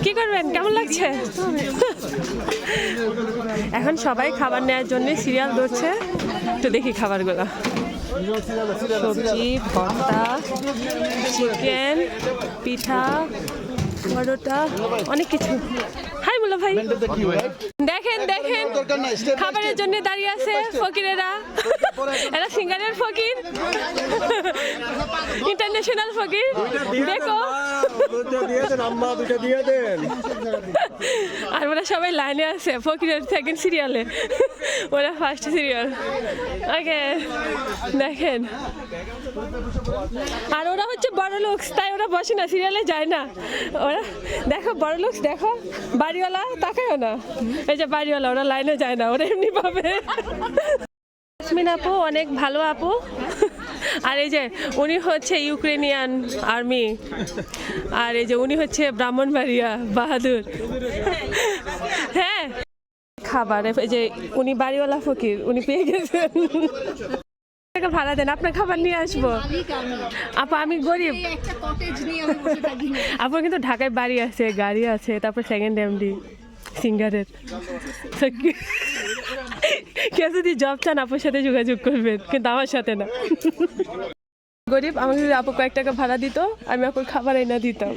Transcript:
কি করবেন, কেমন লাগছে? এখন সবাই খাবার নেওয়ার জন্য সিরিয়াল ধরছে। একটু দেখি খাবারগুলো। সবজি, ভর্তা, চিকেন, পিঠা, পরোটা, অনেক কিছু। হাই মুলা ভাই, দেখেন দেখেন খাবারের জন্য দাঁড়িয়ে আছে ফকিরেরা। এরা সিঙ্গারের ফকির, ইন্টারন্যাশনাল ফকির। দেখো, আর ওরা সবাই লাইনে আছে ফকিরের সেকেন্ড সিরিয়ালে, ওরা ফার্স্ট সিরিয়াল। ওকে, দেখেন। আর ওরা হচ্ছে বড় লোক, তাই ওরা বসে না, সিরিয়ালে যায় না ওরা। দেখো বড় লোক, দেখো বাড়িওয়ালা, তাকায়ও না। এই যে বাড়িওয়ালা, ওরা লাইনে যায় না, ওরা এমনি পাবে। ইয়াসমিন আপু অনেক ভালো আপু। আর এই যে উনি হচ্ছে ইউক্রেনিয়ান আর্মি, আর এই যে উনি হচ্ছে ব্রাহ্মণবাড়িয়া বাহাদুর। হ্যাঁ, খাবার এই যে উনি বাড়িওয়ালা ফকির, উনি পেয়ে গেছেন। ভাড়া দেন, আপনার খাবার নিয়ে আসবো। আপু আমি গরিব। আপু কিন্তু ঢাকায় বাড়ি আছে, গাড়ি আছে, তারপর সেকেন্ড এমডি সিঙ্গারের। কেউ যদি জব চান আপুর সাথে যোগাযোগ করবেন, কিন্তু আমার সাথে না। গরিব, আমাকে যদি আপু কয়েক টাকা ভাড়া দিত, আমি আপুর খাবার এনে দিতাম।